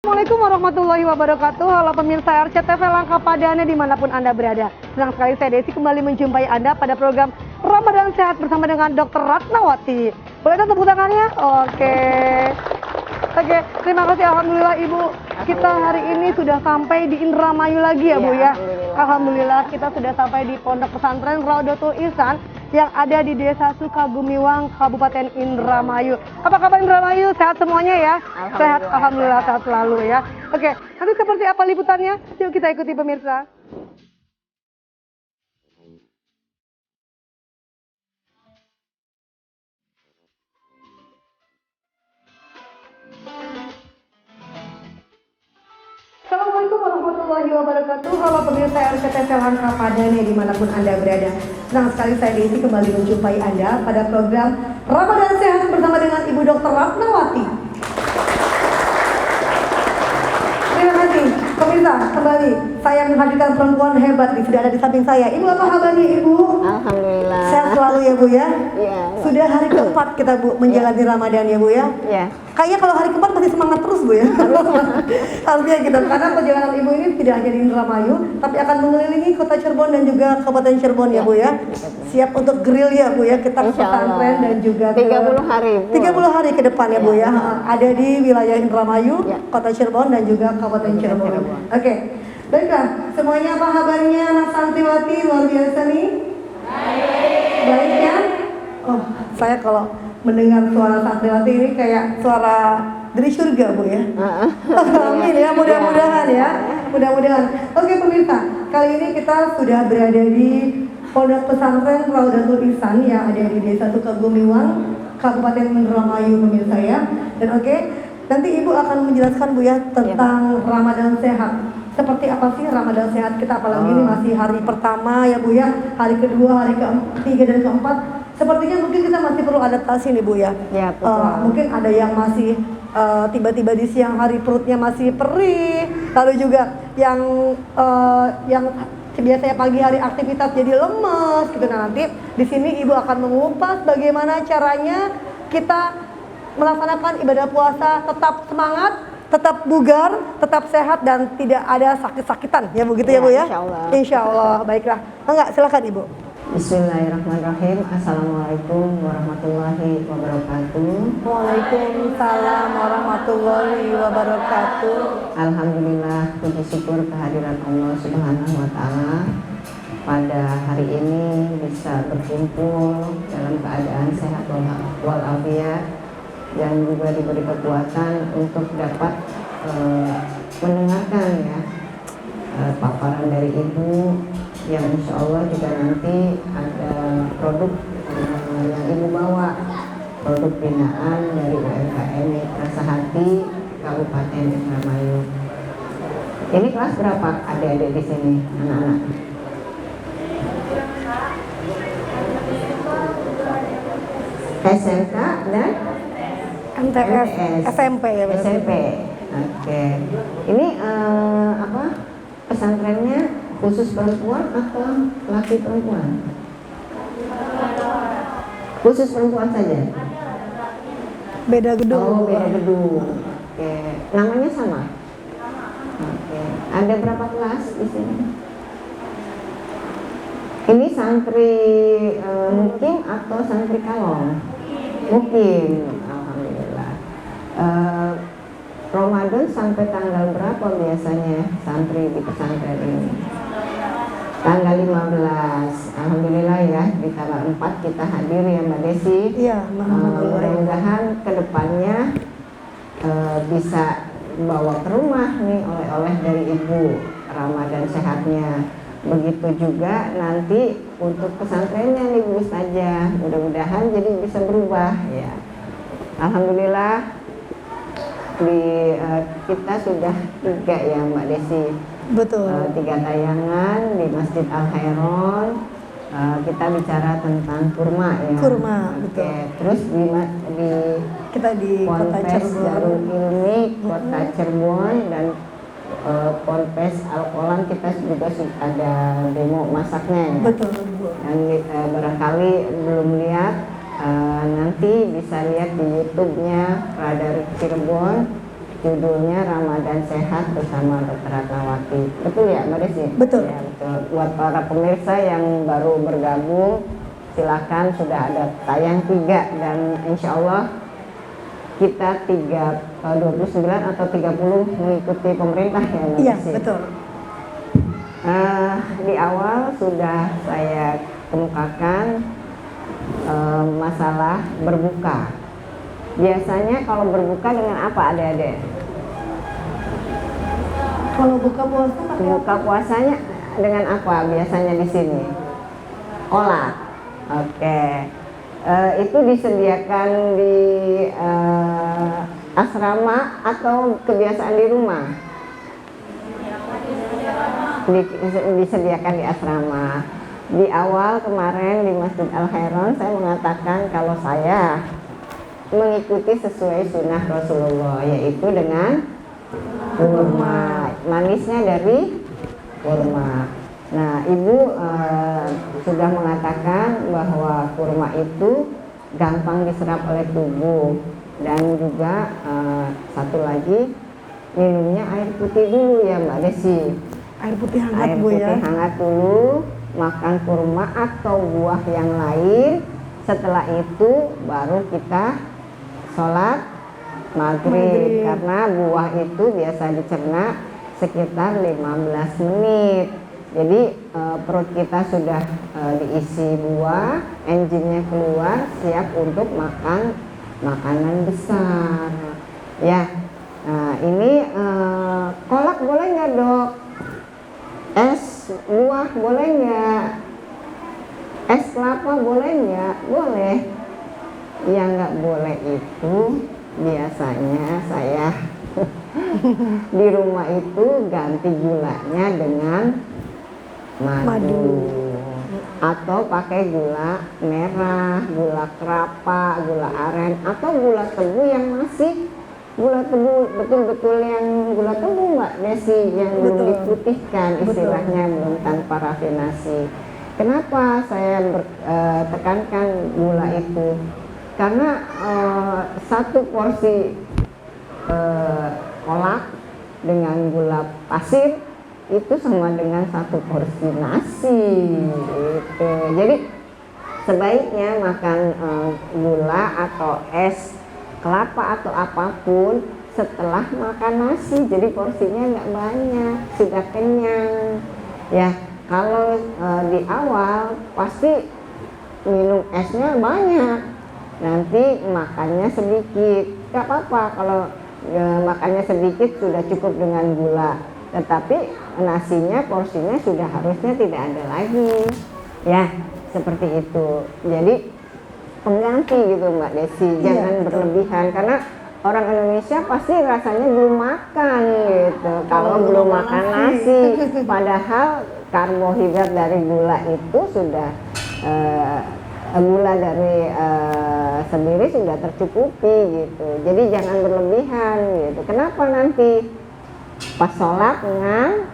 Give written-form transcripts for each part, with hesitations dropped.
Assalamualaikum warahmatullahi wabarakatuh. Halo pemirsa RCTV Langkah Padana dimanapun Anda berada. Senang sekali saya Desi kembali menjumpai Anda pada program Ramadan Sehat bersama dengan Dr. Ratnawati. Boleh dong tepuk tangannya? Oke, terima kasih. Alhamdulillah Ibu, kita hari ini sudah sampai di Indramayu lagi ya Bu ya. Alhamdulillah kita sudah sampai di Pondok Pesantren Raudatul Ihsan yang ada di Desa Sukagumiwang, Kabupaten Indramayu. Apa kabar Indramayu? Sehat semuanya ya? Sehat, alhamdulillah sehat selalu ya. Oke, nanti seperti apa liputannya? Yuk kita ikuti pemirsa. Assalamualaikum warahmatullahi wabarakatuh. Halo pemirsa RCTV Langkah Padana dimanapun Anda berada. Senang sekali saya Desi kembali menjumpai Anda pada program Ramadan Sehat bersama dengan Ibu Dr. Ratnawati. Terima kasih pemirsa, kembali saya menghadirkan perempuan hebat nih, sudah ada di samping saya. Ibu, apa kabarnya Ibu? Alhamdulillah. Sehat selalu ya Bu ya? Iya. Sudah hari keempat kita Bu menjalani Ramadan ya Bu ya? Iya. Kayaknya kalau hari keempat masih semangat terus Bu ya. Harusnya gitu, karena perjalanan Ibu ini tidak hanya di Indramayu, tapi akan mengelilingi kota Cirebon dan juga Kabupaten Cirebon ya Bu ya. Siap untuk grill ya Bu ya, kita ke pesantren dan juga ke 30 hari. 30 hari ke depan ya Bu ya. Ada di wilayah Indramayu, kota Cirebon dan juga Kabupaten Cirebon. Oke, baiklah, semuanya apa kabarnya anak santriwati luar biasa nih? Baik ya? Oh, saya kalau mendengar suara santriwati ini kayak suara dari surga Bu ya. Amin ya, mudah-mudahan ya. Mudah-mudahan. Oke pemirsa, kali ini kita sudah berada di Pondok Pesantren Raudatul Ihsan yang ada di Desa Sukagumiwang, Kabupaten Indramayu pemirsa ya. Dan oke, nanti Ibu akan menjelaskan Bu ya tentang Ramadan Sehat. Seperti apa sih Ramadan Sehat kita, apalagi ini masih hari pertama ya Bu ya, hari kedua, hari ketiga dan keempat. Sepertinya mungkin kita masih perlu adaptasi nih Bu ya. Ya, betul. Mungkin ada yang masih tiba-tiba di siang hari perutnya masih perih, lalu juga yang biasanya pagi hari aktivitas jadi lemes gitu. Nah, nanti di sini Ibu akan mengupas bagaimana caranya kita melaksanakan ibadah puasa tetap semangat, tetap bugar, tetap sehat dan tidak ada sakit-sakitan ya begitu ya Bu ya? Insya Allah. Baiklah. Enggak, silakan Ibu. Bismillahirrahmanirrahim. Assalamualaikum warahmatullahi wabarakatuh. Waalaikumsalam warahmatullahi wabarakatuh. Alhamdulillah, puji syukur kehadiran Allah Subhanahu wa Ta'ala. Pada hari ini bisa berkumpul dalam keadaan sehat walafiat dan juga diberi kekuatan untuk dapat mendengarkan ya paparan dari Ibu yang insya Allah juga nanti ada produk yang Ibu bawa, produk binaan dari UMKM Rasa Hati Kabupaten Indramayu. Ini kelas berapa adik-adik di sini, anak-anak? SMK dan MTS, SMP ya berarti. SMP. Oke. Ini apa? Pesantrennya khusus perempuan atau laki perempuan? Khusus perempuan saja? Beda gedung. Oh, beda gedung. Oke. Namanya sama? Oke. Ada berapa kelas di sini? Ini santri mukim atau santri kalong? Mukim. Alhamdulillah. Ramadan sampai tanggal berapa biasanya santri di pesantren ini? Tanggal 15. Alhamdulillah ya, di tanggal 4 kita hadir ya Mbak Desi. Iya, mudah-mudahan kedepannya bisa bawa ke rumah nih oleh-oleh dari Ibu Ramadan sehatnya. Begitu juga nanti untuk pesantrennya nih Bu Ustazah, mudah-mudahan jadi bisa berubah ya. Alhamdulillah kita sudah 3 ya Mbak Desi. Betul. 3 tayangan di Masjid Al Khairon. Kita bicara tentang kurma ya. Kurma, betul. Terus kita di Kota Ponpes Cirebon, Darul Ilmi Kota Cirebon dan Ponpes Al-Qolan kita juga ada demo masaknya ya. Betul. Dan barangkali belum lihat nanti bisa lihat di YouTube-nya Radar Cirebon judulnya Ramadan Sehat bersama Dr. Ratnawati. Betul ya Mbak Desi? Betul. Ya, betul. Buat para pemirsa yang baru bergabung, silakan, sudah ada tayang 3 dan insya Allah kita 29 atau 30 mengikuti pemerintah ya Mbak Iya, Desi? betul. Di awal sudah saya kemukakan masalah berbuka. Biasanya kalau berbuka dengan apa adik-adik? Kalau buka puasa pakai apa? Buka puasanya dengan apa biasanya di sini? Kolak. Oke. Itu disediakan di asrama atau kebiasaan di rumah? Disediakan di asrama. Di awal kemarin di Masjid Al Khairon saya mengatakan kalau saya mengikuti sesuai sunnah Rasulullah, yaitu dengan kurma, manisnya dari kurma. Nah, Ibu sudah mengatakan bahwa kurma itu gampang diserap oleh tubuh, dan juga satu lagi minumnya air putih dulu ya Mbak Desi. Air putih hangat Air Bu putih ya. hangat dulu, makan kurma atau buah yang lain. Setelah itu baru kita sholat maghrib, karena buah itu biasa dicerna sekitar 15 menit. Jadi perut kita sudah diisi buah, enzimnya keluar, siap untuk makan makanan besar. Ya, nah ini kolak boleh nggak dok? Es buah boleh nggak? Es kelapa boleh nggak? Boleh. Yang nggak boleh itu biasanya saya di rumah itu ganti gulanya dengan madu. Atau pakai gula merah, gula kelapa, gula aren, atau gula tebu yang masih gula tebu betul-betul yang gula tebu Mbak Desi, yang belum diputihkan istilahnya, belum tanpa rafinasi. Kenapa saya tekankan gula itu? Karena satu porsi kolak dengan gula pasir itu sama dengan satu porsi nasi gitu. Jadi sebaiknya makan gula atau es kelapa atau apapun setelah makan nasi, jadi porsinya nggak banyak, sudah kenyang ya. Kalau di awal pasti minum esnya banyak, nanti makannya sedikit, nggak apa-apa kalau makannya sedikit, sudah cukup dengan gula. Tetapi nasinya, porsinya sudah harusnya tidak ada lagi ya, seperti itu. Jadi pengganti gitu Mbak Desi, jangan berlebihan, karena orang Indonesia pasti rasanya belum makan gitu kalau belum makan nasi, padahal karbohidrat dari gula itu sudah gula dari sendiri sudah tercukupi gitu. Jadi jangan berlebihan gitu. Kenapa nanti pas sholat ngantuk.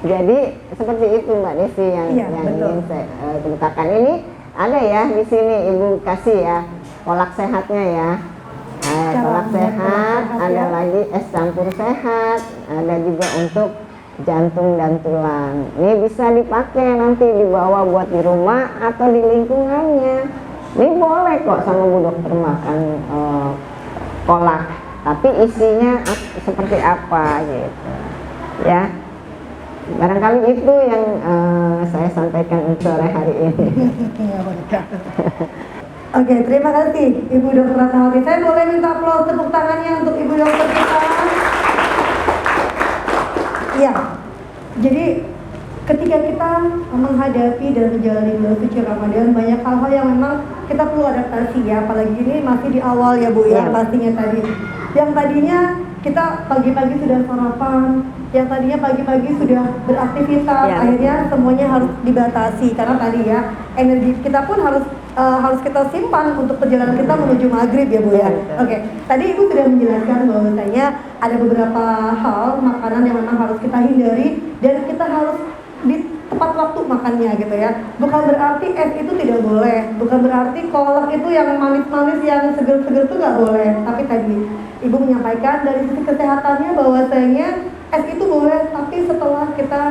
Jadi seperti itu Mbak Desi yang ingin saya ceritakan. Ini ada ya di sini Ibu kasih ya kolak sehatnya ya. Kolak sehat, ada lagi es campur sehat, ada juga untuk jantung dan tulang. Ini bisa dipakai nanti dibawa buat di rumah atau di lingkungannya. Ini boleh kok sama Bu Dokter makan kolak, tapi isinya seperti apa gitu ya. Barangkali itu yang saya sampaikan untuk sore hari ini. Oke, terima kasih Ibu Dokter Ratnawati. Saya boleh minta aplaus tepuk tangannya untuk Ibu Dokter kita. Ya, jadi ketika kita menghadapi dan menjalani bulan suci Ramadan, banyak hal-hal yang memang kita perlu adaptasi ya. Apalagi ini masih di awal ya Bu ya, pastinya tadi. Yang tadinya kita pagi-pagi sudah sarapan, yang tadinya pagi-pagi sudah beraktivitas, akhirnya semuanya harus dibatasi karena tadi ya energi kita pun harus kita simpan untuk perjalanan kita menuju maghrib ya Bu ya. Oke, tadi Ibu sudah menjelaskan bahwasanya ada beberapa hal makanan yang memang harus kita hindari dan kita harus tepat waktu makannya gitu ya. Bukan berarti es itu tidak boleh, bukan berarti kolak itu yang manis-manis, yang seger-seger itu nggak boleh. Tapi tadi Ibu menyampaikan dari sisi kesehatannya bahwasanya es itu boleh, tapi setelah kita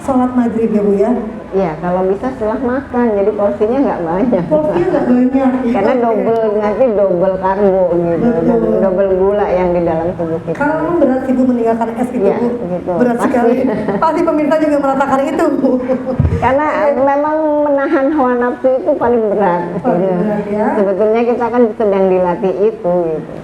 sholat maghrib ya Bu ya. Iya, kalau bisa setelah makan, jadi porsinya nggak banyak. Porsinya nggak banyak. Karena nanti double karbo gitu, double gula yang di dalam tubuh kita. Karena memang berat sih Bu meninggalkan es itu Ya, Bu. gitu. Berat sekali. Pasti pemirsa juga merasakan itu Bu. Karena memang menahan hawa nafsu itu paling berat. Paling berat ya. Sebetulnya kita kan sedang dilatih itu gitu.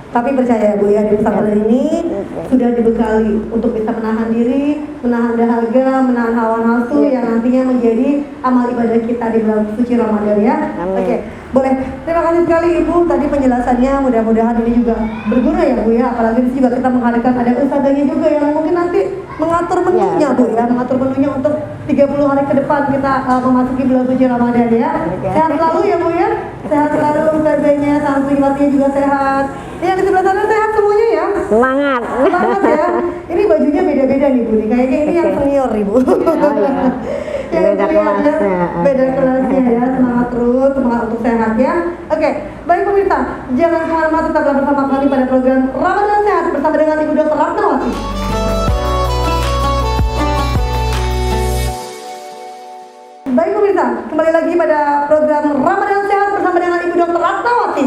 Tapi percaya Bu ya, di pesantren ini sudah dibekali untuk bisa menahan diri, menahan dahaga, menahan hawa nafsu yang nantinya menjadi amal ibadah kita di bulan suci Ramadan ya. Oke, boleh. Terima kasih sekali Ibu tadi penjelasannya. Mudah-mudahan ini juga berguna ya Bu ya. Apalagi di sini juga kita menghadirkan ada ustazahnya juga yang mungkin nanti mengatur menunya Bu ya, mengatur menunya untuk 30 hari ke depan kita memasuki bulan suci Ramadan ya. Sehat selalu ya Bu ya. Sehat selalu ustazahnya, santriwatinya juga sehat. Yang di sebelah sana sehat semuanya ya. Semangat. Semangat ya. Ini bajunya beda-beda nih Bu. Kayaknya ini yang senior nih Bu. Oh iya. Beda kelasnya. Beda kelasnya ya. Semangat terus, semangat untuk sehat ya. Oke, baik pemirsa, jangan kemana-mana, tetaplah bersama kami pada program Ramadan Sehat bersama dengan Ibu Dr. Ratnawati. Baik pemirsa, kembali lagi pada program Ramadan Sehat bersama dengan Ibu Dr. Ratnawati.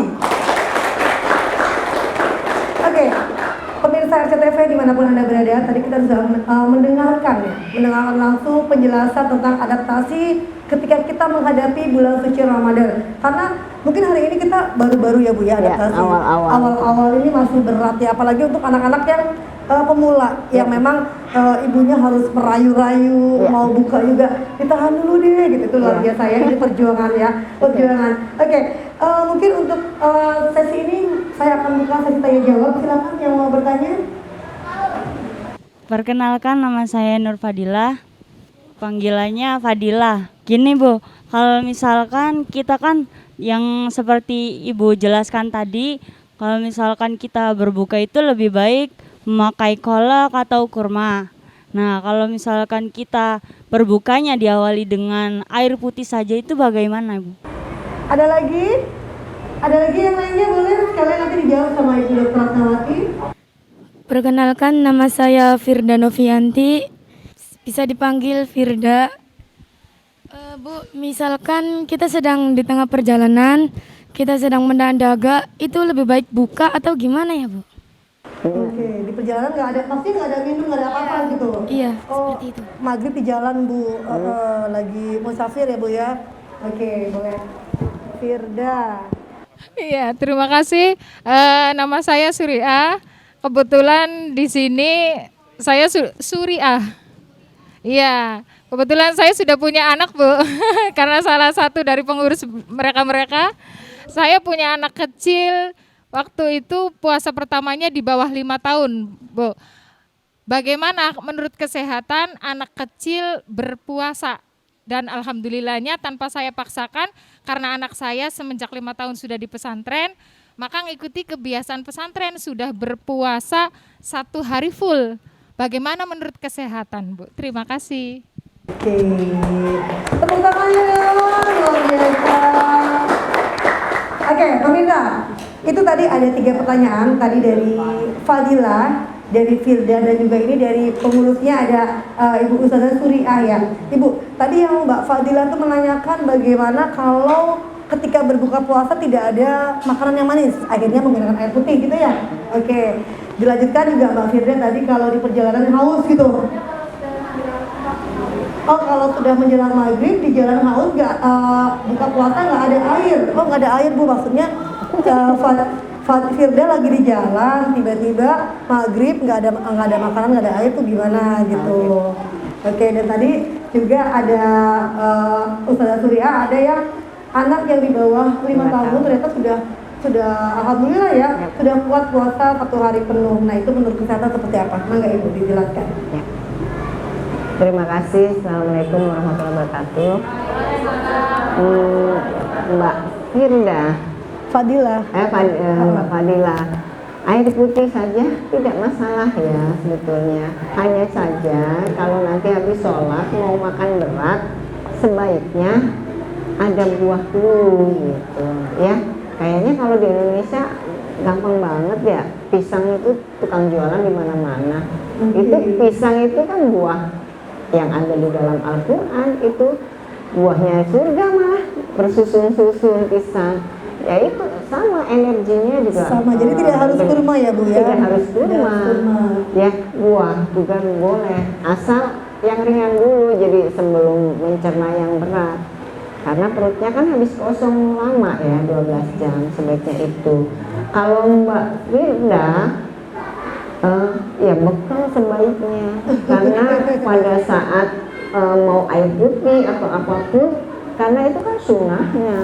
Oke, pemirsa RCTV dimanapun Anda berada, tadi kita sudah mendengarkan langsung penjelasan tentang adaptasi ketika kita menghadapi bulan suci Ramadan. Karena mungkin hari ini kita baru-baru ya Bu ya adaptasi. Awal-awal ini masih berat ya, apalagi untuk anak-anak yang pemula yang memang ibunya harus merayu-rayu, mau buka juga ditahan dulu deh gitu. Itu luar biasa ya, ini perjuangan ya, perjuangan. Oke, mungkin untuk sesi ini saya akan buka sesi tanya jawab. Silakan yang mau bertanya. Perkenalkan, nama saya Nur Fadilah, panggilannya Fadilah. Gini Bu, kalau misalkan kita kan yang seperti Ibu jelaskan tadi, kalau misalkan kita berbuka itu lebih baik memakai kolak atau kurma. Nah, kalau misalkan kita berbukanya diawali dengan air putih saja, itu bagaimana Bu? Ada lagi? Ada lagi yang lainnya boleh sekalian nanti dijawab sama Ibu Dr. Ratnawati. Perkenalkan, nama saya Firda Novianti, bisa dipanggil Firda. Bu, misalkan kita sedang di tengah perjalanan, kita sedang menahan dahaga, itu lebih baik buka atau gimana ya Bu? Oke, di perjalanan nggak ada, pasti nggak ada minum, nggak ada apa-apa gitu. Iya, Oh, seperti itu. maghrib di jalan Bu, lagi musafir ya Bu ya. Oke, boleh. Firda. Iya, terima kasih. Nama saya Suriah. Kebetulan di sini saya Suriah. Iya, kebetulan saya sudah punya anak Bu. Karena salah satu dari pengurus mereka-mereka, saya punya anak kecil. Waktu itu puasa pertamanya di bawah 5 tahun, Bu. Bagaimana menurut kesehatan anak kecil berpuasa? Dan alhamdulillahnya tanpa saya paksakan, karena anak saya semenjak 5 tahun sudah di pesantren, maka ngikuti kebiasaan pesantren, sudah berpuasa 1 hari full. Bagaimana menurut kesehatan, Bu? Terima kasih. Oke, tepuk tangannya luar biasa. Oke, pemirsa, itu tadi ada 3 pertanyaan tadi dari Fadila, dari Firda, dan juga ini dari pengurusnya ada Ibu Ustazah Suriah ya. Ibu, tadi yang Mbak Fadila tuh menanyakan bagaimana kalau ketika berbuka puasa tidak ada makanan yang manis, akhirnya menggunakan air putih gitu ya. Oke, dilanjutkan juga Mbak Firda tadi kalau di perjalanan haus gitu. Oh, kalau sudah menjelang maghrib di jalan haus nggak buka puasa nggak ada air. Oh, nggak ada air Bu, maksudnya Firda lagi di jalan tiba-tiba maghrib nggak ada makanan, nggak ada air tuh gimana gitu. Oke, dan tadi juga ada Ustazah Suriah, ada yang anak yang di bawah 5 tahun ternyata sudah alhamdulillah ya, sudah kuat puasa 1 hari penuh. Nah, itu menurut kesehatan seperti apa? Mangga Ibu dijelaskan. Ya. Terima kasih. Assalamualaikum warahmatullahi wabarakatuh. Mbak Firda, Fadila. Mbak Fadila. Air putih saja tidak masalah ya sebetulnya. Hanya saja kalau nanti habis sholat mau makan berat, sebaiknya ada buah dulu gitu ya. Kayaknya kalau di Indonesia gampang banget ya, pisang itu tukang jualan di mana-mana. Itu pisang itu kan buah yang ada di dalam Al-Quran, itu buahnya surga malah bersusun-susun pisang. Ya itu sama energinya juga. Sama, jadi tidak harus kurma ya Bu ya? Tidak harus kurma. kurma. Ya buah juga boleh, asal yang ringan dulu jadi sebelum mencerna yang berat. Karena perutnya kan habis kosong lama ya, 12 jam sebaiknya itu. Kalau Mbak Firda ya bekal sebaiknya, karena pada saat mau air putih atau apapun, karena itu kan sunnahnya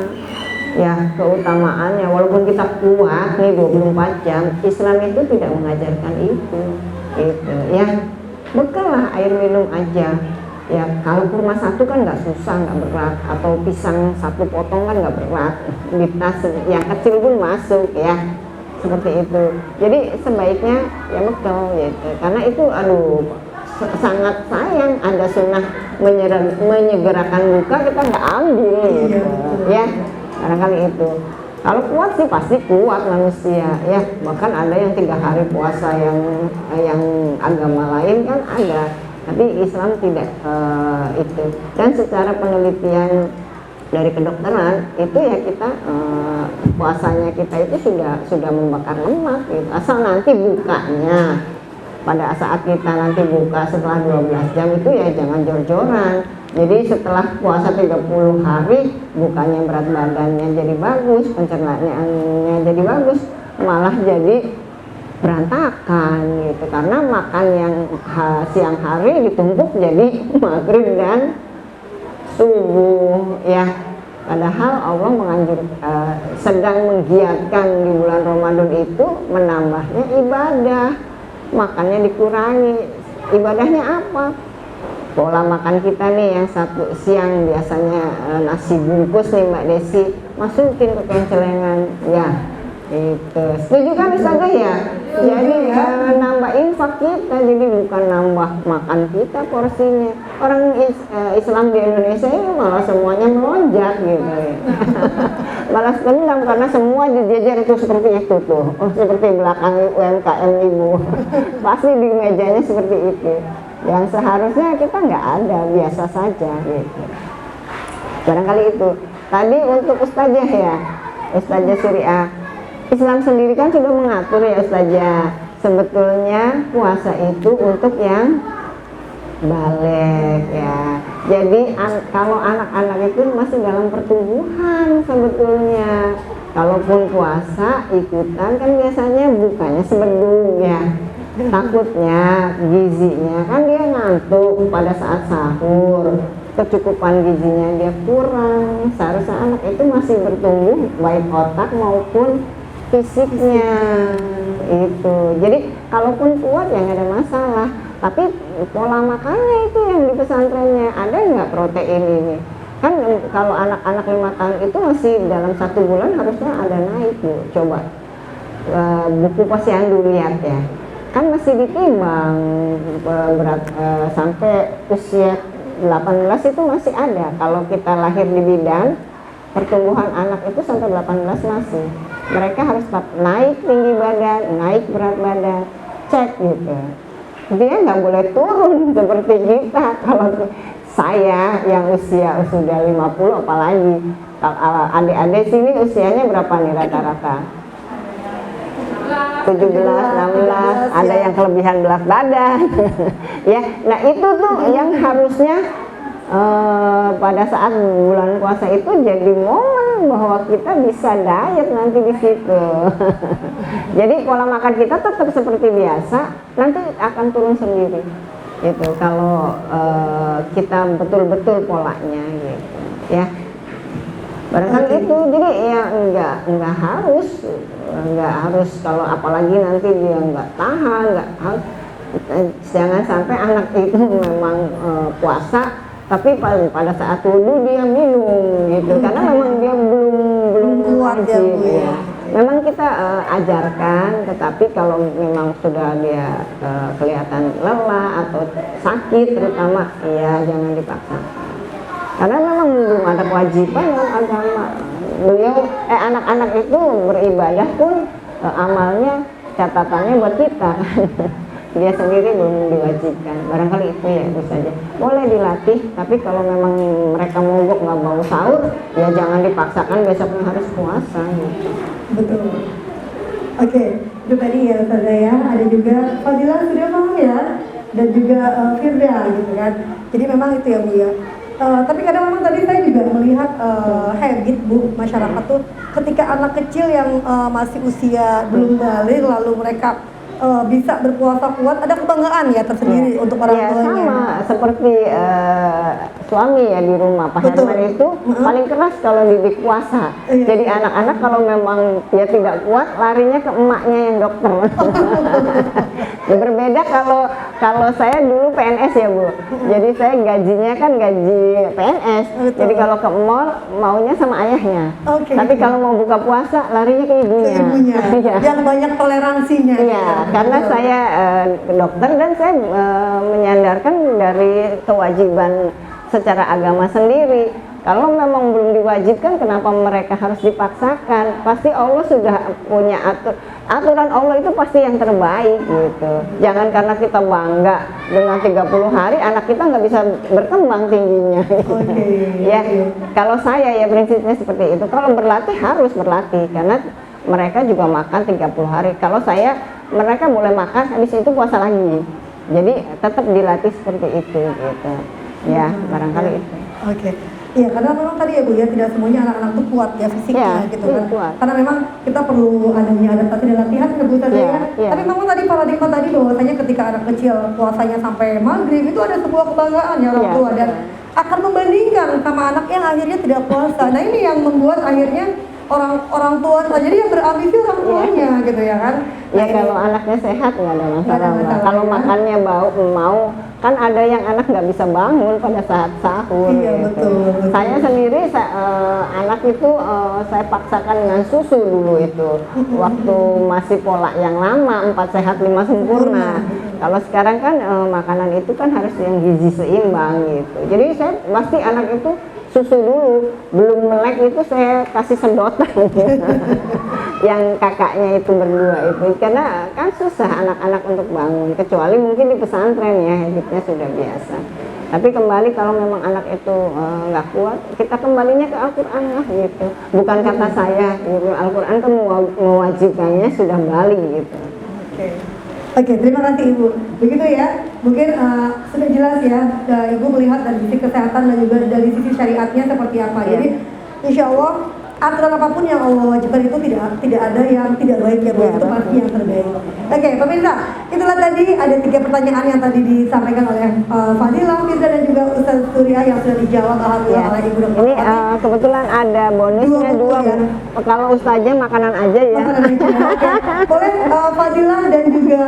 ya, keutamaannya. Walaupun kita kuat nih 24 jam, Islam itu tidak mengajarkan itu gitu ya. Bekal lah air minum aja ya. Kalau kurma satu kan nggak susah, nggak berat, atau pisang satu potong kan nggak berat, di tas yang kecil pun masuk ya, seperti itu. Jadi sebaiknya ya bekal gitu, karena itu sangat sayang. Ada sunnah menyegerakan buka, kita nggak ambil gitu ya, barangkali itu. Kalau kuat sih pasti kuat manusia ya, bahkan ada yang 3 hari puasa, yang agama lain kan ada, tapi Islam tidak itu. Dan secara penelitian dari kedokteran itu ya, kita puasanya kita itu sudah membakar lemak gitu, asal nanti bukanya pada saat kita nanti buka setelah 12 jam itu ya jangan jor-joran. Jadi setelah puasa 30 hari bukanya berat badannya jadi bagus, pencernaannya jadi bagus, malah jadi berantakan gitu, karena makan yang siang hari ditumpuk jadi maghrib dan subuh ya. Padahal Allah sedang menggiatkan di bulan Ramadan itu menambahnya ibadah, makannya dikurangi. Ibadahnya apa? Pola makan kita nih, yang satu siang biasanya nasi bungkus nih Mbak Desi, masukin ke kencelengan ya. Itu setuju kan Ustazah ya? Jadi nambah infak kita, jadi bukan nambah makan kita porsinya. Orang Islam di Indonesia ini malah semuanya melonjak gitu ya. Balas dendam karena semua dijejer itu seperti itu tuh, seperti belakang UMKM Ibu. Pasti di mejanya seperti itu, yang seharusnya kita nggak ada, biasa saja gitu. Barangkali itu tadi untuk Ustazah ya, Ustazah Suriah. Islam sendiri kan sudah mengatur ya Ustazah, sebetulnya puasa itu untuk yang balik ya. Jadi kalau anak-anak itu masih dalam pertumbuhan sebetulnya. Kalaupun puasa ikutan kan biasanya bukanya sebedung ya. Takutnya gizinya kan dia ngantuk pada saat sahur, kecukupan gizinya dia kurang. Seharusnya anak itu masih bertumbuh baik otak maupun fisiknya itu. Jadi kalaupun kuat ya nggak ada masalah, tapi pola makannya itu yang di pesantrennya ada nggak protein ini kan. Kalau anak-anak 5 tahun itu masih dalam 1 bulan harusnya ada naik Bu. Coba buku posyandu lihat ya, kan masih ditimbang berat sampai usia 18 itu masih ada. Kalau kita lahir di bidan, pertumbuhan anak itu sampai 18 masih. Mereka harus tetap naik tinggi badan, naik berat badan, cek gitu. Dia nggak boleh turun seperti kita. Kalau saya yang usia sudah 50 apalagi, kalau adik-adik sini usianya berapa nih rata-rata? 17, 16, ada yang kelebihan berat badan. Ya, nah itu tuh yang harusnya pada saat bulan puasa itu jadi momen bahwa kita bisa diet nanti di situ. Jadi pola makan kita tetap seperti biasa, nanti akan turun sendiri. Gitu. Kalau kita betul-betul polanya gitu, ya. Barangkali itu, jadi ya nggak harus kalau apalagi nanti dia nggak tahan, nggak harus. Jangan sampai anak itu memang puasa tapi pada saat wudhu dia minum gitu, karena memang dia belum kuat ya Bu ya. Memang kita ajarkan, tetapi kalau memang sudah dia kelihatan lelah atau sakit terutama, ya jangan dipaksa. Karena memang belum ada kewajiban dalam agama. Anak-anak itu beribadah pun amalnya catatannya buat kita. Dia sendiri belum diwajibkan. Barangkali itu ya bisa aja. Boleh dilatih, tapi kalau memang mereka mogok nggak mau sahur, ya jangan dipaksakan besoknya harus puasa. Gitu. Betul. Oke, itu tadi ya Ustazah ya. Ada juga Fadilah sudah paham ya, dan juga Firda gitu kan. Jadi memang itu ya Bu ya. Tapi kadang memang tadi saya juga melihat habit Bu masyarakat tuh ketika anak kecil yang masih usia belum balik lalu mereka bisa berpuasa kuat, ada kebanggaan ya tersendiri untuk orang tuanya. Sama seperti suami ya di rumah Pak Herman itu paling keras kalau didik puasa. Jadi anak-anak kalau memang dia tidak kuat larinya ke emaknya yang dokter. Berbeda kalau saya dulu PNS ya Bu. Jadi saya gajinya kan gaji PNS. Jadi kalau ke mall maunya sama ayahnya. Tapi kalau mau buka puasa larinya ke ibunya. Yang banyak toleransinya. Iya, karena saya dokter dan saya menyandarkan dari kewajiban secara agama sendiri. Kalau memang belum diwajibkan, kenapa mereka harus dipaksakan? Pasti Allah sudah punya aturan Allah itu pasti yang terbaik gitu. Jangan karena kita bangga dengan 30 hari anak kita nggak bisa berkembang tingginya. Ya, kalau saya ya prinsipnya seperti itu. Kalau berlatih harus berlatih karena mereka juga makan 30 hari. Kalau saya mereka boleh makan habis itu puasa lagi. Jadi tetap dilatih seperti itu gitu. Ya, barangkali itu. Iya, karena memang tadi ya Bu ya, tidak semuanya anak-anak tuh kuat ya fisiknya gitu kan. Kuat. Karena memang kita perlu adanya adaptasi dan latihan ya Bu tadi ya. Tapi memang tadi paradigma tadi bahwasanya ketika anak kecil puasanya sampai maghrib itu ada sebuah kebanggaan ya orang tua dan akan membandingkan sama anak yang akhirnya tidak puasa. Nah ini yang membuat akhirnya orang tua jadi yang berambisi orang tuanya gitu ya kan. Ya kalau anaknya sehat nggak ada masalah. Kalau makannya mau kan ada yang anak nggak bisa bangun pada saat sahur. Iya gitu. betul. Saya sendiri anak itu saya paksakan dengan susu dulu itu waktu masih pola yang lama 4 sehat 5 sempurna. Kalau sekarang kan makanan itu kan harus yang gizi seimbang gitu. Jadi saya pasti anak itu susu dulu, belum melek itu saya kasih sedotan gitu. Yang kakaknya itu berdua itu karena kan susah anak-anak untuk bangun kecuali mungkin di pesantren ya hidupnya sudah biasa. Tapi kembali kalau memang anak itu nggak kuat, kita kembalinya ke Al-Quran lah gitu. Bukan kata saya, gitu. Al-Quran kan mewajibkannya sudah balik gitu. Oke, terima kasih Ibu. Begitu ya, mungkin sudah jelas ya, Ibu melihat dari sisi kesehatan dan juga dari sisi syariatnya seperti apa. Jadi, insya Allah aturan apapun yang Allah wajibkan itu tidak ada yang tidak baik ya Bu, itu pasti yang terbaik. Oke, pemirsa, itulah tadi ada 3 pertanyaan yang tadi disampaikan oleh Fadilah, Firda dan juga Ustaz Surya yang sudah dijawab alhamdulillah oleh Ibu Dr. Ini kebetulan ada bonusnya 2 ya. Kalau Ustaznya makanan aja ya. Makanan aja. Oke. Boleh Fadilah dan juga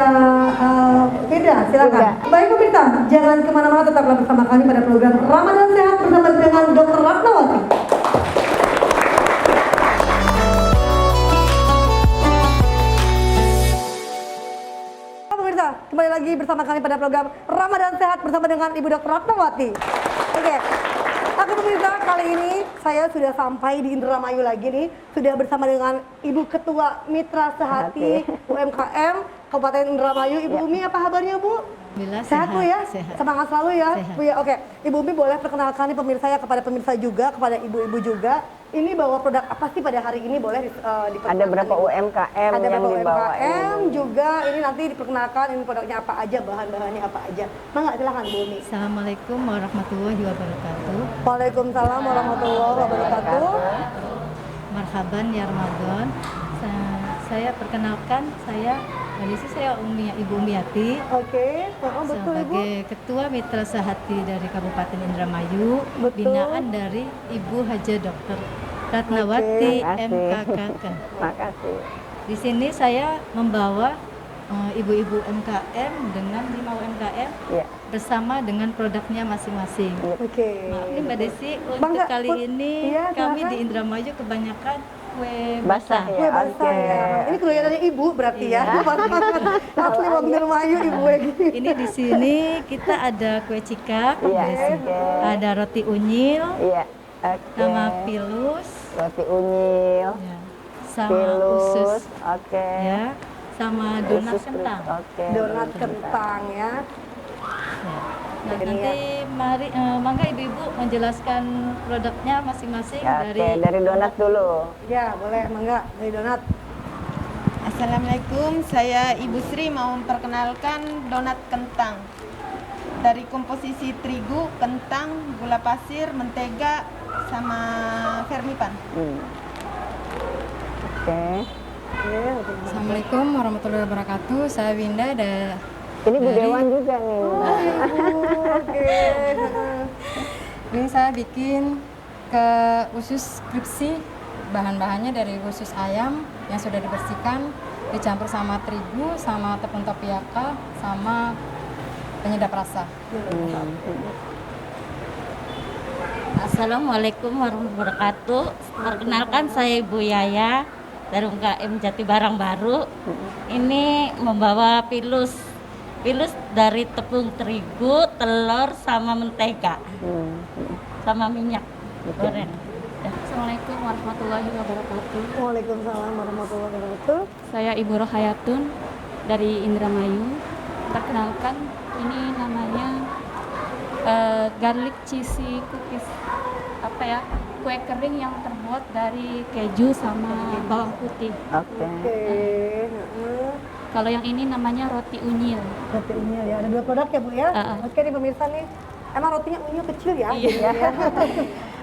Firda, silakan. Baik pemirsa, jangan kemana-mana, tetaplah bersama kami pada program Ramadan Sehat bersama dengan Dr. Ratnawati. Kembali lagi bersama kami pada program Ramadan Sehat bersama dengan Ibu Dr. Ratnawati. Oke. Oke pemirsa, kali ini saya sudah sampai di Indramayu lagi nih, sudah bersama dengan Ibu Ketua Mitra Sehati UMKM Kabupaten Indramayu. Ibu Umi, apa kabarnya Bu? Sehat Bu ya? Sehat. Semangat selalu ya Bu ya. Oke, Ibu Umi boleh perkenalkan nih pemirsa ya, kepada pemirsa juga, kepada ibu-ibu juga. Ini bawa produk apa sih pada hari ini, boleh diperkenalkan? Ada berapa UMKM ada yang berapa dibawa UMKM ini? juga, ini nanti diperkenalkan ini produknya apa aja, bahan-bahannya apa aja. Mangga silakan Bu Umi. Assalamualaikum warahmatullahi wabarakatuh. Waalaikumsalam warahmatullahi wabarakatuh. Marhaban ya Ramadan. Saya perkenalkan, saya Ibu Umiati. Oke, betul Ibu. Sebagai Ketua Mitra Sehati dari Kabupaten Indramayu, Betul. binaan dari Ibu Haja Dr. Ratnawati MKKK. Makasih. Di sini saya membawa ibu-ibu UMKM dengan 5 UMKM bersama dengan produknya masing-masing. Oke. Maaf nih Mbak Desi, untuk Bangga, kali ini iya, kami silakan. di Indramayu kebanyakan kue Basah basah. ya. Kue basah Oke. ya. Ini keluarganya ibu berarti ya. Iya. Asli Wong Indramayu ibu gini. Ini di sini kita ada kue cikak, Iya, Desi. oke. Ada roti unyil, Iya. Oke. sama pilus, Roti unyil, ya, sama pilus. usus, Oke. ya, sama donat Usus kentang. Oke. Donat kentang ya. Ya. Nah, Ini nanti mari mangga ibu-ibu menjelaskan produknya masing-masing Oke, dari dari donat dulu. Ya, boleh mangga dari donat. Assalamualaikum, saya Ibu Sri mau memperkenalkan donat kentang. Dari komposisi terigu, kentang, gula pasir, mentega, sama vermipan. Oke. Assalamualaikum warahmatullahi wabarakatuh. Saya Winda Ini Bu Dewan juga nih. Oke. Ini saya bikin ke usus skripsi. Bahan-bahannya dari usus ayam yang sudah dibersihkan, dicampur sama terigu, sama tepung tapioka, sama penyedap rasa. Assalamualaikum warahmatullahi wabarakatuh. Perkenalkan saya Ibu Yaya dari UMKM Jati Barang Baru. Ini membawa pilus dari tepung terigu, telur sama mentega, sama minyak goreng. Assalamualaikum warahmatullahi wabarakatuh. Waalaikumsalam warahmatullahi wabarakatuh. Saya Ibu Rohayatun dari Indramayu. Perkenalkan, ini namanya garlic cheesy cookies. Apa ya? Kue kering yang terbuat dari keju sama bawang putih. Oke. Oke. heeh. Kalau yang ini namanya roti unyil. Roti unyil ya. Ada dua produk ya Bu ya. Oke nih pemirsa nih. Emang rotinya unyil kecil ya? Iya. jadinya ya.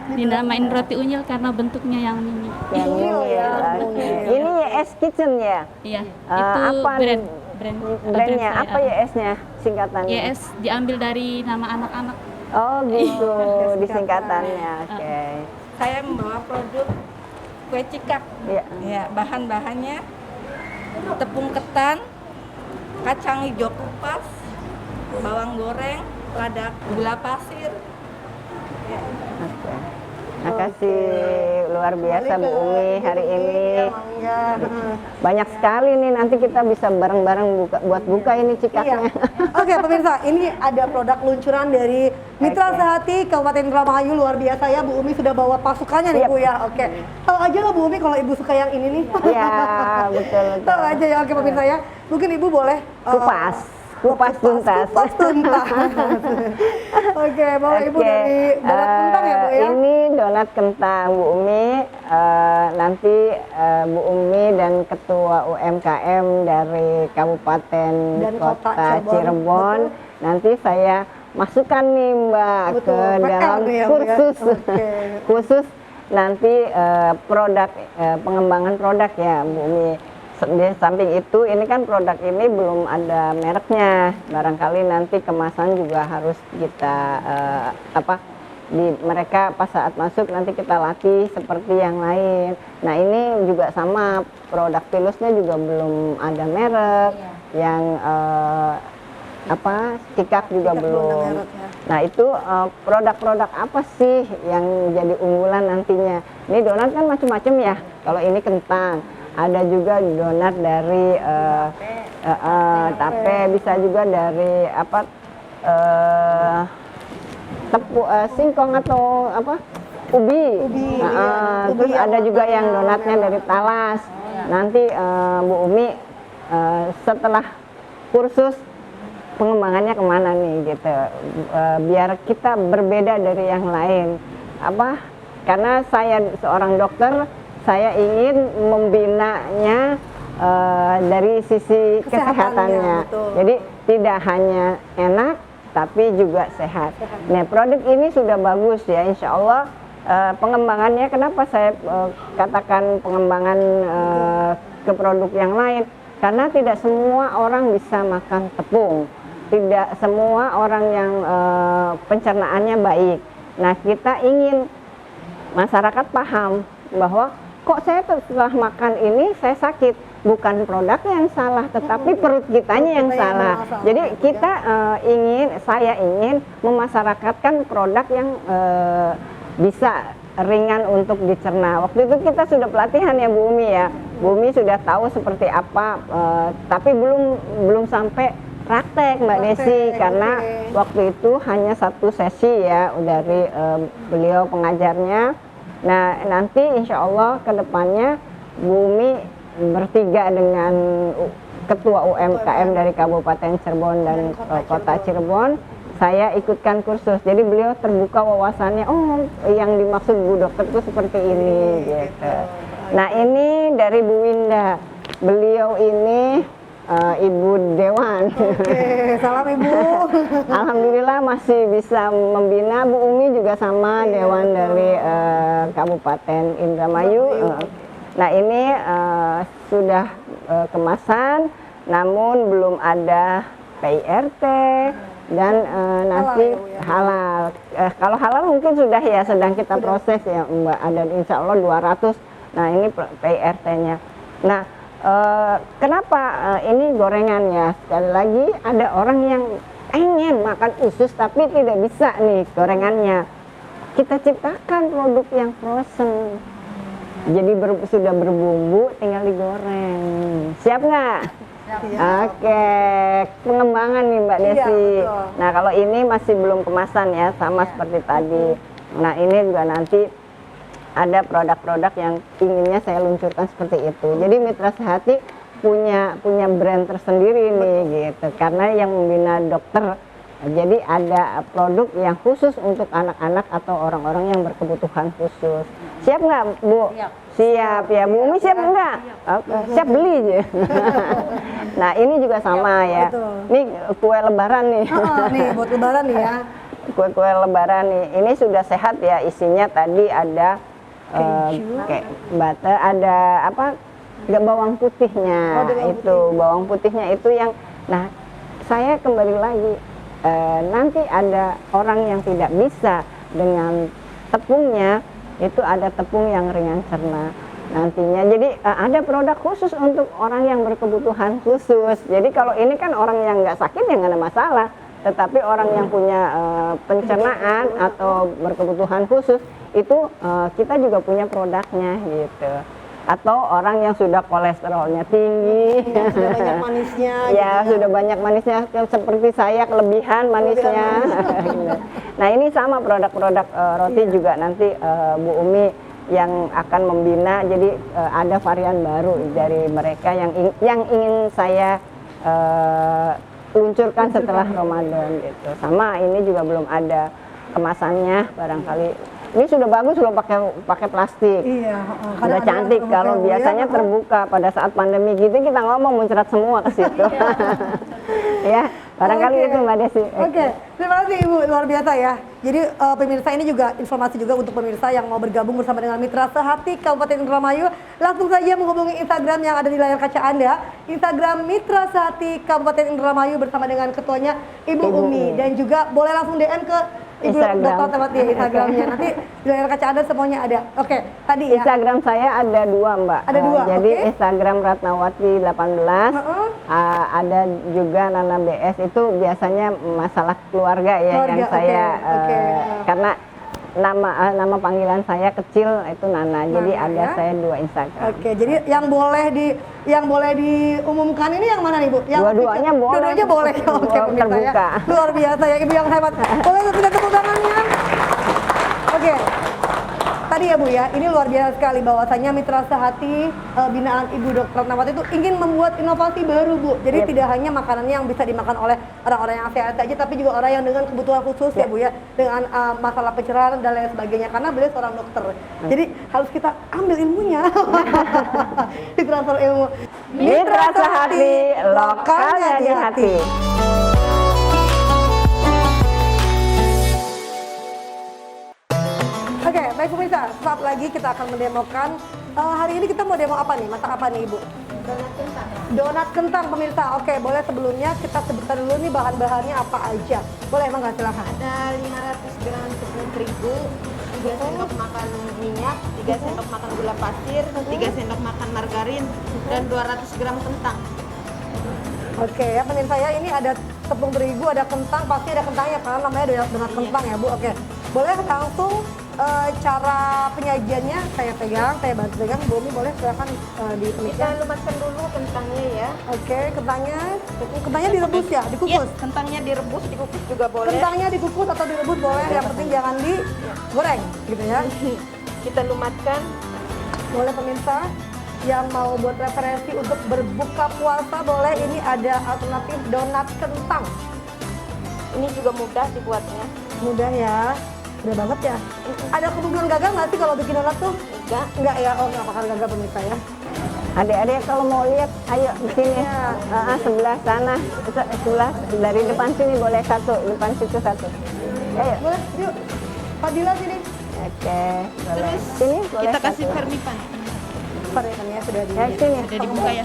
Dinamain roti unyil karena bentuknya yang mini. Yang Unyil ini ya, ya. unyil. Ini YS Kitchen ya. Iya, Eh, itu apa brand brandnya? saya. Apa YS-nya singkatannya? YS diambil dari nama anak-anak. Oh gitu, Iya. di singkatannya. Oke. Saya membawa produk kue cikak. Iya. Ya, bahan-bahannya tepung ketan, kacang hijau kupas, bawang goreng, lada gula pasir. Oke. Makasih luar biasa Bu Umi hari ini. Mangga. Banyak sekali nih, nanti kita bisa bareng-bareng buat buka ini Iya. cikaknya. Oke pemirsa, ini ada produk luncuran dari Mitra Oke. Sehati Kabupaten Indramayu, luar biasa ya. Bu Umi sudah bawa pasukannya nih Yap. Bu ya. Oke. Tahu aja lah Bu Umi kalau Ibu suka yang ini nih. Iya, betul. Tahu aja ya. Oke pemirsa ya. Mungkin Ibu boleh Kupas tuntas. Kupas tuntas. Oke, bawa Ibu Oke, dari donat kentang ya Bu ya. Ini donat kentang Bu Umi. Nanti Bu Umi dan Ketua UMKM dari Kabupaten Dari Kota Kota Cirebon. Cirebon. Nanti saya masukkan nih Mbak Betul, ke PR dalam nih ya, Bu ya. kursus. Oke. Khusus nanti produk pengembangan produk ya Bu Umi. Di samping itu, ini kan produk ini belum ada mereknya. Barangkali nanti kemasan juga harus kita mereka pas saat masuk nanti kita latih seperti yang lain. Nah ini juga sama, produk pilusnya juga belum ada merek. Yang cikak juga Cikak belum ada belum. merek ya. Nah itu produk-produk apa sih yang jadi unggulan nantinya? Ini donat kan macam-macam ya. Kalau ini kentang. Ada juga donat dari tape, bisa juga dari singkong atau ubi. Terus ada juga yang donatnya dari talas. Nanti Bu Umi setelah kursus pengembangannya kemana nih gitu, biar kita berbeda dari yang lain. Karena saya seorang dokter, saya ingin membinanya dari sisi kesehatannya. Betul. Jadi tidak hanya enak, tapi juga sehat. Nah produk ini sudah bagus ya, insya Allah pengembangannya. Kenapa saya katakan pengembangan ke produk yang lain? Karena tidak semua orang bisa makan tepung, tidak semua orang yang pencernaannya baik. Nah kita ingin masyarakat paham bahwa kok saya setelah makan ini saya sakit, bukan produknya yang salah, tetapi perut kitanya yang salah. Jadi kita saya ingin memasyarakatkan produk yang bisa ringan untuk dicerna. Waktu itu kita sudah pelatihan ya Bu Umi ya. Bu Umi sudah tahu seperti apa, tapi belum sampai praktek Mbak Desi, karena waktu itu hanya satu sesi ya dari beliau pengajarnya. Nah nanti insya Allah kedepannya Bu Umi bertiga dengan Ketua UMKM dari Kabupaten Cirebon dan Kota Cirebon, saya ikutkan kursus. Jadi beliau terbuka wawasannya, oh yang dimaksud Bu Dokter itu seperti ini gitu. Nah ini dari Bu Winda, beliau ini Ibu Dewan. Oke, salam Ibu. Alhamdulillah masih bisa membina. Bu Umi juga sama Dewan dari Kabupaten Indramayu. Nah ini sudah kemasan, namun belum ada PIRT. Dan nanti halal. Kalau halal mungkin sudah ya, sedang kita proses ya Mbak. Ada insya Allah 200. Nah ini PIRT-nya. Nah kenapa ini gorengannya? Sekali lagi ada orang yang pengen makan usus tapi tidak bisa nih gorengannya. Kita ciptakan produk yang frozen. Jadi sudah berbumbu, tinggal digoreng. Siap nggak? Oke, pengembangan nih Mbak Desi. Nah kalau ini masih belum kemasan ya, sama seperti tadi. Nah ini juga nanti ada produk-produk yang inginnya saya luncurkan seperti itu. Jadi Mitra Sehati punya brand tersendiri nih gitu. Karena yang membina dokter, jadi ada produk yang khusus untuk anak-anak atau orang-orang yang berkebutuhan khusus. Siap nggak Bu? Siap ya, Bu Umi siap nggak? Siap beli aja. Nah ini juga sama ya. Ini kue lebaran nih. Nih buat lebaran nih ya. Kue-kue lebaran nih. Ini sudah sehat ya, isinya tadi ada kayak butter, ada apa? Bawang putihnya. Bawang putihnya itu yang. Nah saya kembali lagi. Nanti ada orang yang tidak bisa dengan tepungnya, itu ada tepung yang ringan cerna nantinya. Jadi ada produk khusus untuk orang yang berkebutuhan khusus. Jadi kalau ini kan orang yang nggak sakit ya nggak ada masalah. Tetapi orang yang punya pencernaan atau berkebutuhan khusus itu kita juga punya produknya gitu. Atau orang yang sudah kolesterolnya tinggi, sudah banyak manisnya. Ya gitu. Sudah banyak manisnya seperti saya, kelebihan manisnya. Nah ini sama produk-produk roti juga nanti Bu Umi yang akan membina. Jadi ada varian baru dari mereka yang ingin saya luncurkan setelah Ramadan gitu. Sama ini juga belum ada kemasannya barangkali. Ini sudah bagus loh pakai plastik. Iya, udah cantik. Kalau biasanya terbuka pada saat pandemi gitu kita ngomong muncrat semua ke situ. Ya, barangkali itu Mbak Desi. Oke, terima kasih Ibu, luar biasa ya. Jadi pemirsa ini juga informasi juga untuk pemirsa yang mau bergabung bersama dengan Mitra Sehati Kabupaten Indramayu, langsung saja menghubungi Instagram yang ada di layar kaca Anda, Instagram Mitra Sehati Kabupaten Indramayu bersama dengan ketuanya Ibu Umi, dan juga boleh langsung DM ke Ibu Dokter Tewati Instagramnya. Nanti di layar kaca Anda semuanya ada. Oke, tadi ya. Instagram saya ada dua Mbak. Ada dua. Jadi Instagram Ratnawati 18. Ada juga Nana BS, itu biasanya masalah keluarga ya yang saya karena nama panggilan saya kecil itu Nana. Jadi ada saya dua Instagram. Oke, jadi yang boleh diumumkan ini yang mana nih Bu? Dua-duanya boleh. Dua-duanya boleh. Oke, terbuka. Ya. Luar biasa ya Ibu yang hebat. Boleh tidak tepuk tangannya? Oke. Tadi ya Bu ya, ini luar biasa sekali bahwasanya Mitra Sehati binaan Ibu Dokter Ratnawati itu ingin membuat inovasi baru Bu. Jadi tidak hanya makanan yang bisa dimakan oleh orang-orang yang sehat saja, tapi juga orang yang dengan kebutuhan khusus ya Bu ya, dengan masalah pencernaan dan lain sebagainya. Karena beliau seorang dokter, jadi harus kita ambil ilmunya, ditransfer ilmu. Mitra Sehati, lokalnya di hati. Oke, baik pemirsa, saat lagi kita akan mendemokan. Hari ini kita mau demo apa nih? Masak apa nih Ibu? Donat kentang. Donat kentang pemirsa. Oke, boleh sebelumnya kita sebutkan dulu nih bahan-bahannya apa aja. Boleh emang nggak, silakan. Ada 500 gram tepung terigu, 3 sendok makan minyak, 3 sendok makan gula pasir, 3 sendok makan margarin, dan 200 gram kentang. Oke ya pemirsa ya, ini ada tepung terigu, ada kentang, pasti ada kentangnya karena namanya donat kentang ya Bu. Oke, boleh langsung cara penyajiannya saya pegang, saya bantu pegang. Bumi boleh silakan Kita dipemikkan. lumatkan dulu kentangnya ya. Oke, kentangnya direbus ya, dikukus. Iya, kentangnya direbus, dikukus juga boleh. Kentangnya dikukus atau direbus boleh, yang penting jangan digoreng gitu ya. Kita lumatkan. Boleh pemirsa yang mau buat referensi untuk berbuka puasa boleh, ini ada alternatif donat kentang. Ini juga mudah dibuatnya. Mudah ya, mudah banget ya. Ada kemungkinan gagal nggak sih kalau bikin donat tuh? Enggak ya, oh nggak bakal gagal pemirsa ya. Adik-adik kalau mau lihat, ayo di sini. Sebelah sana, sebelah dari depan sini boleh satu, depan situ satu. Ayo. Boleh, yuk. Fadila sini. Oke, boleh. Terus Sini boleh kita satu. kasih vermipan. Variannya sudah di. Ya, sini. Udah dibuka ya.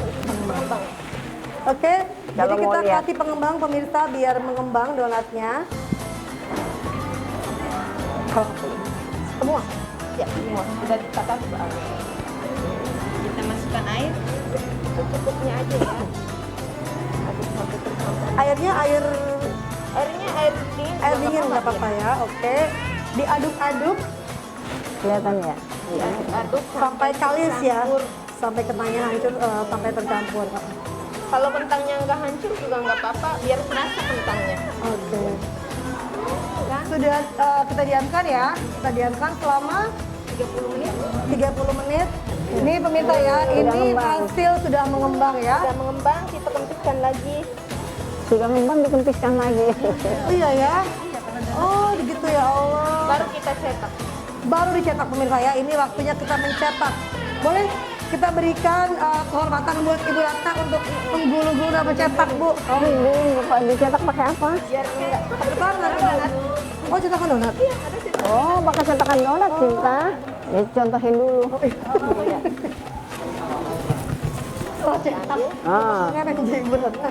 Oke, jadi Kalau mau kita lihat. kasih pengembang pemirsa biar mengembang donatnya. Semua. Ya, semua sudah ditata soalnya. Kita masukkan air secukupnya aja ya. Aduk sampai tercampur. Airnya Airnya air dingin. air juga dingin nggak apa-apa ya. Oke, diaduk-aduk Kelihatan ya? Diaduk sampai kalis ya, campur. sampai kentangnya hancur, sampai tercampur. Kalau kentangnya nggak hancur juga nggak apa-apa, biar serasa kentangnya. Oke. Sudah kita diamkan ya, kita diamkan selama 30 menit. 30 menit. Ini pemirsa ya, ini hasil sudah mengembang ya. Sudah mengembang, kita kempiskan lagi. Sudah mengembang dikempiskan lagi. Oh iya ya. Oh begitu ya Allah. Baru kita cetak. Baru dicetak pemirsa ya, ini waktunya kita mencetak. Boleh kita berikan kehormatan buat Ibu Ratna untuk menggulu-gulu dan mencetak, Bu. Oh, ini Pak dicetak pakai apa? Biar enggak Depan nanti, Bu. Oh, cetakan donat. Oh, pakai cetakan donat, Cinta. Ya, contohin dulu. Oh, cetak. Nggak ada jadi Ibu Ratna.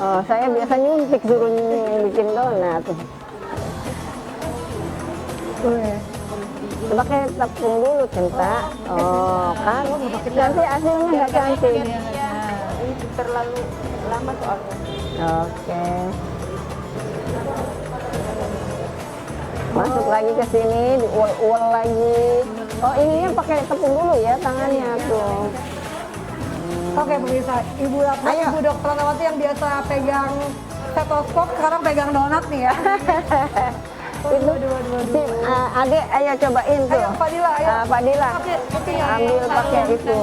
Oh, saya biasa nyuntik suruh bikin donat. Pakai tepung dulu, Cinta. Oh, kan? Nanti hasilnya nggak cantik. ya, ini terlalu lama soalnya. Oke. Masuk lagi ke sini, diuel-uel lagi. Oh, ininya pakai tepung dulu ya tangannya tuh. Oke pemirsa, Ibu Ratna, Ayo. Ibu Dokter Ratnawati yang biasa pegang stetoskop, sekarang pegang donat nih ya. Itu si adek, ayo cobain tuh. Ayo Fadila, ayo. Fadila, Oke, ambil pakai itu.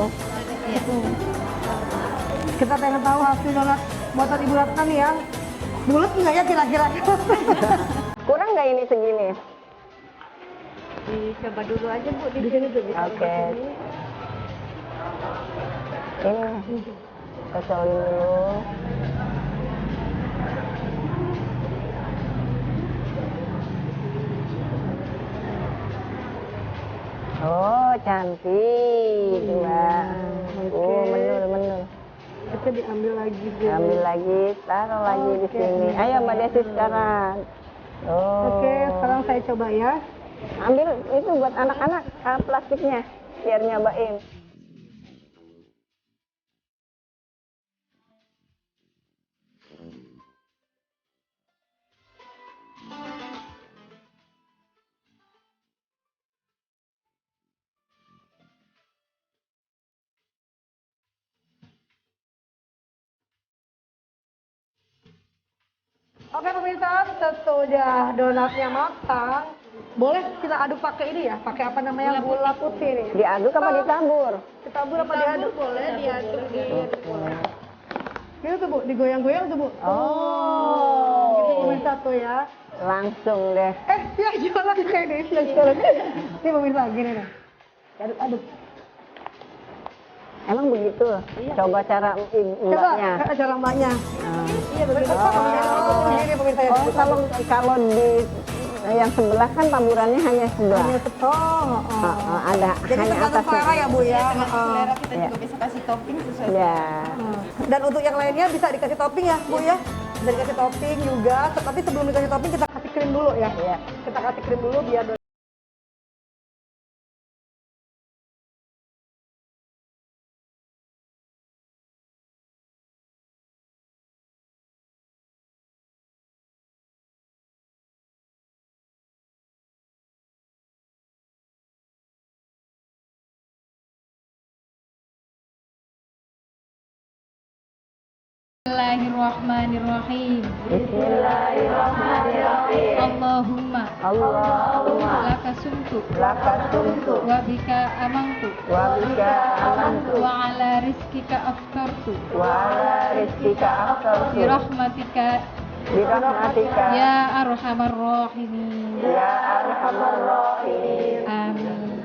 Kita pengen tahu hasil donat buatan Ibu Ratna nih ya. Bulat nggak ya kira-kira? Kurang nggak ini segini? Dicoba dulu aja Bu di sini tuh. Oke. Ini kecolin dulu. Oh, cantik, Mbak. Oh, menul. Kita diambil lagi. Ambil lagi, taruh lagi di sini. Ayo Mbak Desi sekarang. Oh. Oke, sekarang saya coba ya. Ambil itu buat anak-anak plastiknya, biar nyobain. Oke pemirsa, sesudah donatnya matang, boleh kita aduk pakai ini ya, pakai apa namanya gula putih nih. Diaduk apa ditabur? Ditabur apa diaduk? boleh diaduk Gitu tuh Bu, digoyang-goyang tuh Bu. Oh. Gitu pemirsa tuh ya. Langsung deh. Ya jualan kayak Desi jualan. Ini pemirsa gini nih. Aduk-aduk. Emang begitu? Coba cara mbaknya. Coba cara mbaknya. Iya begitu. Begini pemirsa ya. Oh, kalau di yang sebelah kan taburannya hanya sebelah. Hanya setong. Ada Jadi hanya tergantung atasnya. selera ya Bu ya. selera kita Ya. juga bisa kasih topping sesuai. Ya. Dan untuk yang lainnya bisa dikasih topping ya Bu ya. Bisa dikasih topping juga. Tapi sebelum dikasih topping kita kasih krim dulu ya. Iya. Kita kasih krim dulu biar Bismillahirrahmanirrahim. Bismillahirrahmanirrahim. Allahumma laka sumtu wa bika amantu wa bika amantu wa ala rizkika aftartu wa ala rizkika aftartu birahmatika birahmatika ya arhamar rahimin. ya arhamar rahimin. Amin.